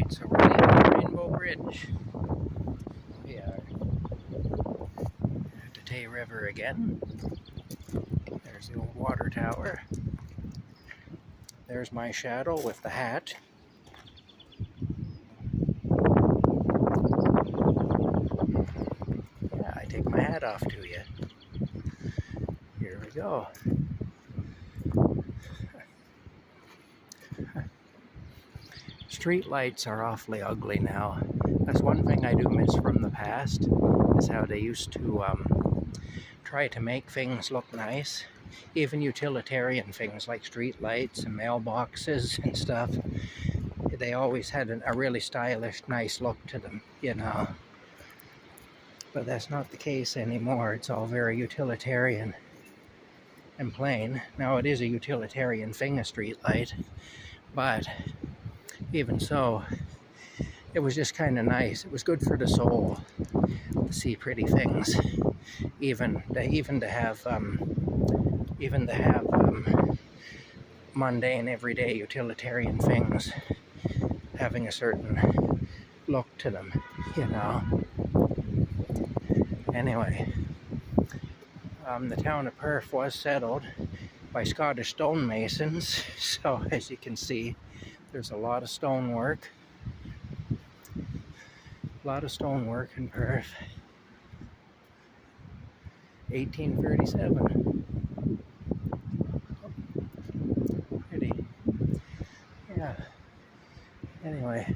So we're leaving Rainbow Bridge. We are at the Tay River again. There's the old water tower. There's my shadow with the hat. Yeah, I take my hat off to you. Here we go. Street lights are awfully ugly now. That's one thing I do miss from the past, is how they used to try to make things look nice. Even utilitarian things like street lights and mailboxes and stuff, they always had a really stylish, nice look to them, you know. But that's not the case anymore. It's all very utilitarian and plain. Now it is a utilitarian thing, a street light, but even so, it was just kind of nice. It was good for the soul to see pretty things, even to have mundane, everyday, utilitarian things having a certain look to them, you know. Anyway, the town of Perth was settled by Scottish stonemasons, so as you can see, there's a lot of stonework. A lot of stonework in Perth. 1837. Pretty. Yeah. Anyway.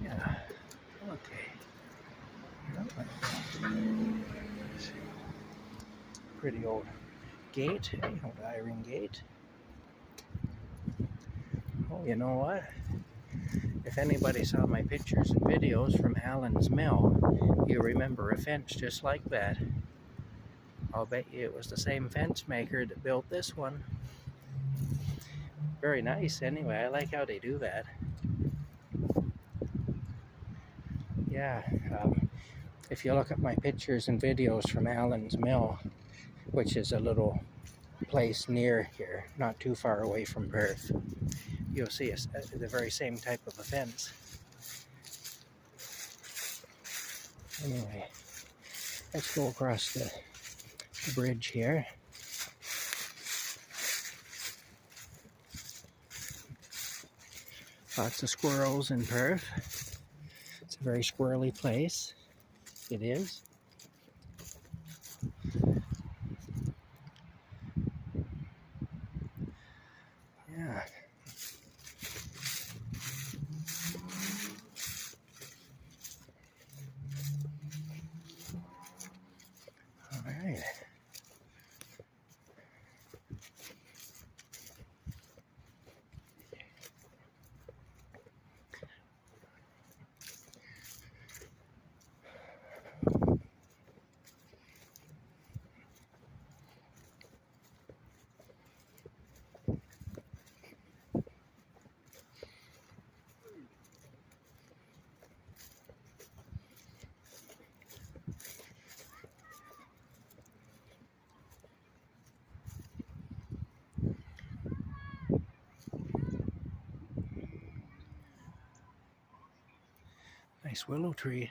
Yeah. Okay. Pretty old gate, old iron gate. Oh, you know what? If anybody saw my pictures and videos from Allen's Mill, you remember a fence just like that. I'll bet you it was the same fence maker that built this one. Very nice anyway. I like how they do that. Yeah, if you look at my pictures and videos from Allen's Mill, which is a little place near here, not too far away from Perth, you'll see the very same type of a fence. Anyway, let's go across the bridge here. Lots of squirrels in Perth. It's a very squirrely place. It is. Yeah. All right. Nice willow tree.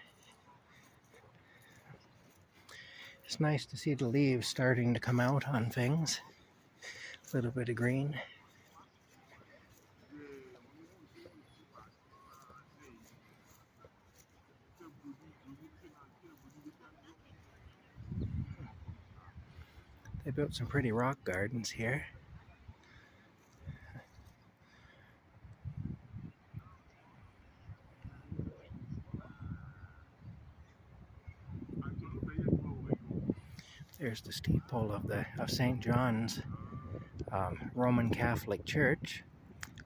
It's nice to see the leaves starting to come out on things. A little bit of green. They built some pretty rock gardens here. There's the steeple of St. John's Roman Catholic Church,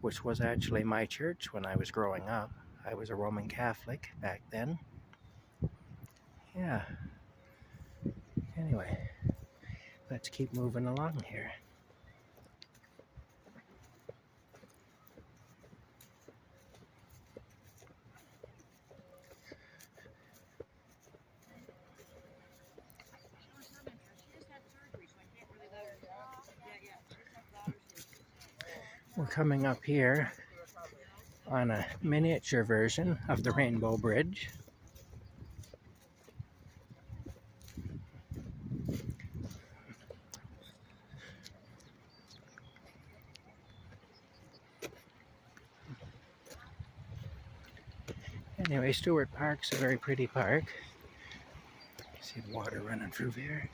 which was actually my church when I was growing up. I was a Roman Catholic back then. Yeah. Anyway, let's keep moving along here. We're coming up here on a miniature version of the Rainbow Bridge. Anyway, Stewart Park's a very pretty park. You see the water running through there.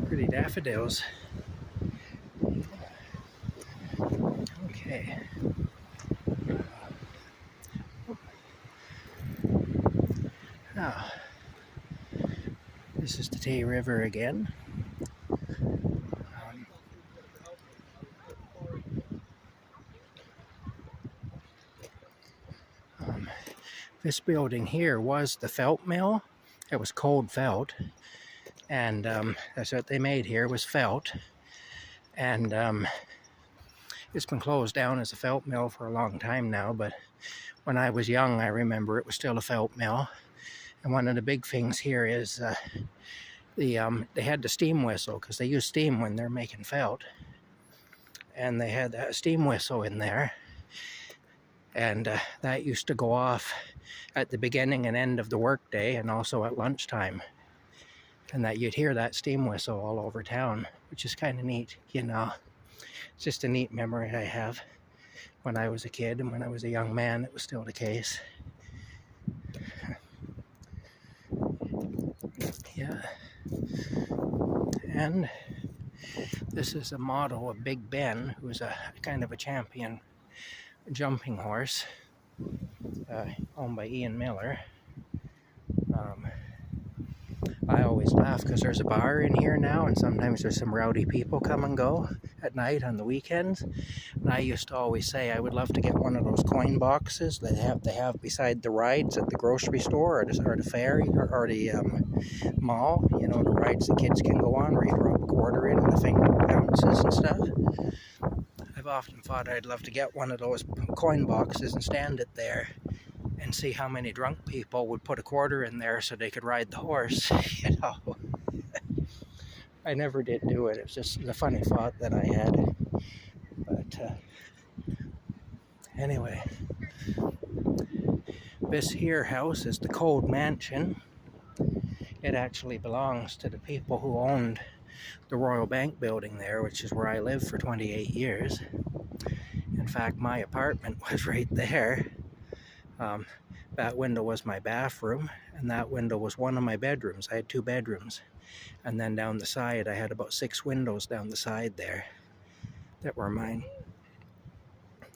Pretty daffodils. Okay. Now, this is the Tay River again. This building here was the felt mill. It was cold felt, and that's what they made here, was felt. And it's been closed down as a felt mill for a long time now, but when I was young, I remember it was still a felt mill. And one of the big things here is they had the steam whistle, because they use steam when they're making felt. And they had that steam whistle in there, and that used to go off at the beginning and end of the workday, and also at lunchtime. And that you'd hear that steam whistle all over town, which is kind of neat, you know. It's just a neat memory I have. When I was a kid and when I was a young man, it was still the case. Yeah. And this is a model of Big Ben, who's a kind of a champion jumping horse, owned by Ian Miller. I always laugh because there's a bar in here now, and sometimes there's some rowdy people come and go at night on the weekends. And I used to always say I would love to get one of those coin boxes that they have beside the rides at the grocery store, or the ferry, or the mall. You know, the rides the kids can go on, where you drop a quarter in and the thing bounces and stuff. I've often thought I'd love to get one of those coin boxes and stand it there and see how many drunk people would put a quarter in there so they could ride the horse, you know. I never did do it. It was just a funny thought that I had. But anyway, this here house is the Cold Mansion. It actually belongs to the people who owned the Royal Bank building there, which is where I lived for 28 years. In fact, my apartment was right there. That window was my bathroom, and that window was one of my bedrooms. I had 2 bedrooms. And then down the side, I had about 6 windows down the side there that were mine.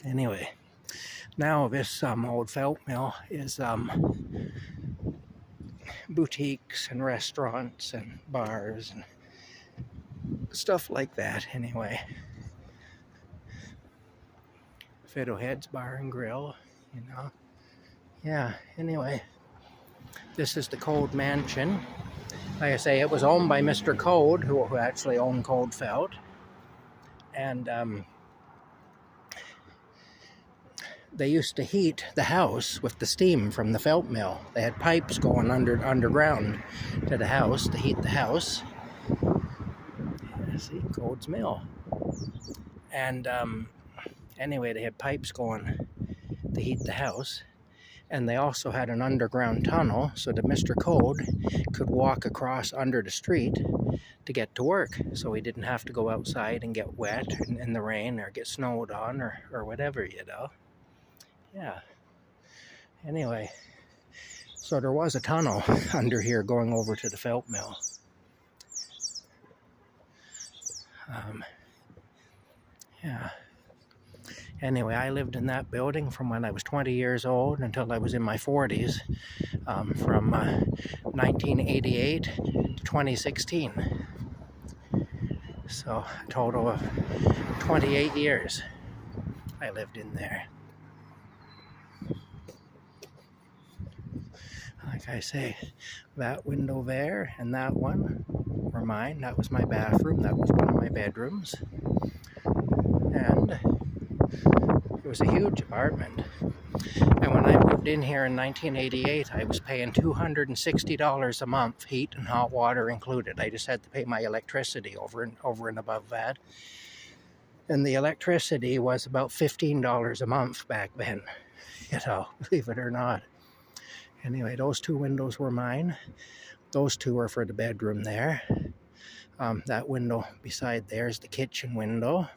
Anyway, now this old felt mill is boutiques and restaurants and bars and stuff like that, anyway. Fiddlehead's Bar and Grill, you know. Yeah, anyway, this is the Cold Mansion. Like I say, it was owned by Mr. Code, who actually owned Cold Felt. And they used to heat the house with the steam from the felt mill. They had pipes going underground to the house to heat the house. Yeah, see, Code's Mill. And anyway, they had pipes going to heat the house. And they also had an underground tunnel so that Mr. Code could walk across under the street to get to work. So he didn't have to go outside and get wet in the rain or get snowed on or whatever, you know. Yeah. Anyway, so there was a tunnel under here going over to the felt mill. Yeah. Anyway, I lived in that building from when I was 20 years old until I was in my 40s, from 1988 to 2016. So a total of 28 years I lived in there. Like I say, that window there and that one were mine. That was my bathroom. That was one of my bedrooms. And it was a huge apartment. And when I moved in here in 1988, I was paying $260 a month, heat and hot water included. I just had to pay my electricity over and above that. And the electricity was about $15 a month back then, you know, believe it or not. Anyway, those two windows were mine. Those two are for the bedroom there. That window beside there is the kitchen window.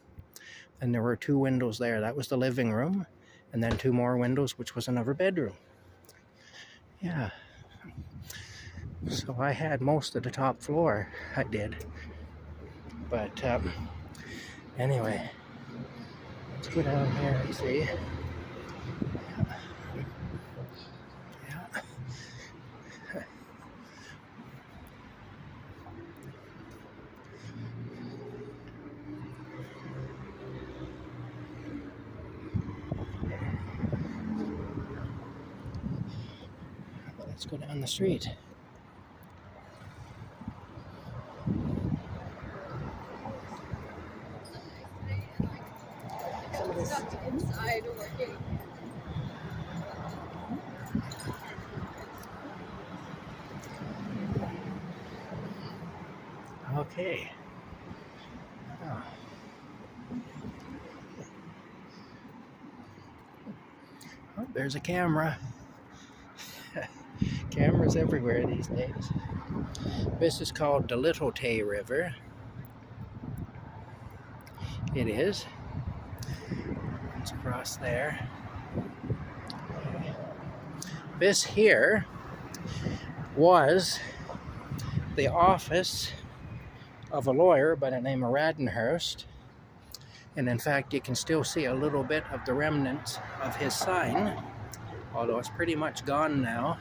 And there were two windows there. That was the living room. And then two more windows, which was another bedroom. Yeah. So I had most of the top floor. I did. But anyway, let's go down here and see. Let's go down the street. Inside working. Okay. Oh. Oh, there's a camera. Cameras everywhere these days. This is called the Little Tay River. It is. It's across there. This here was the office of a lawyer by the name of Radenhurst. And in fact, you can still see a little bit of the remnants of his sign, although it's pretty much gone now.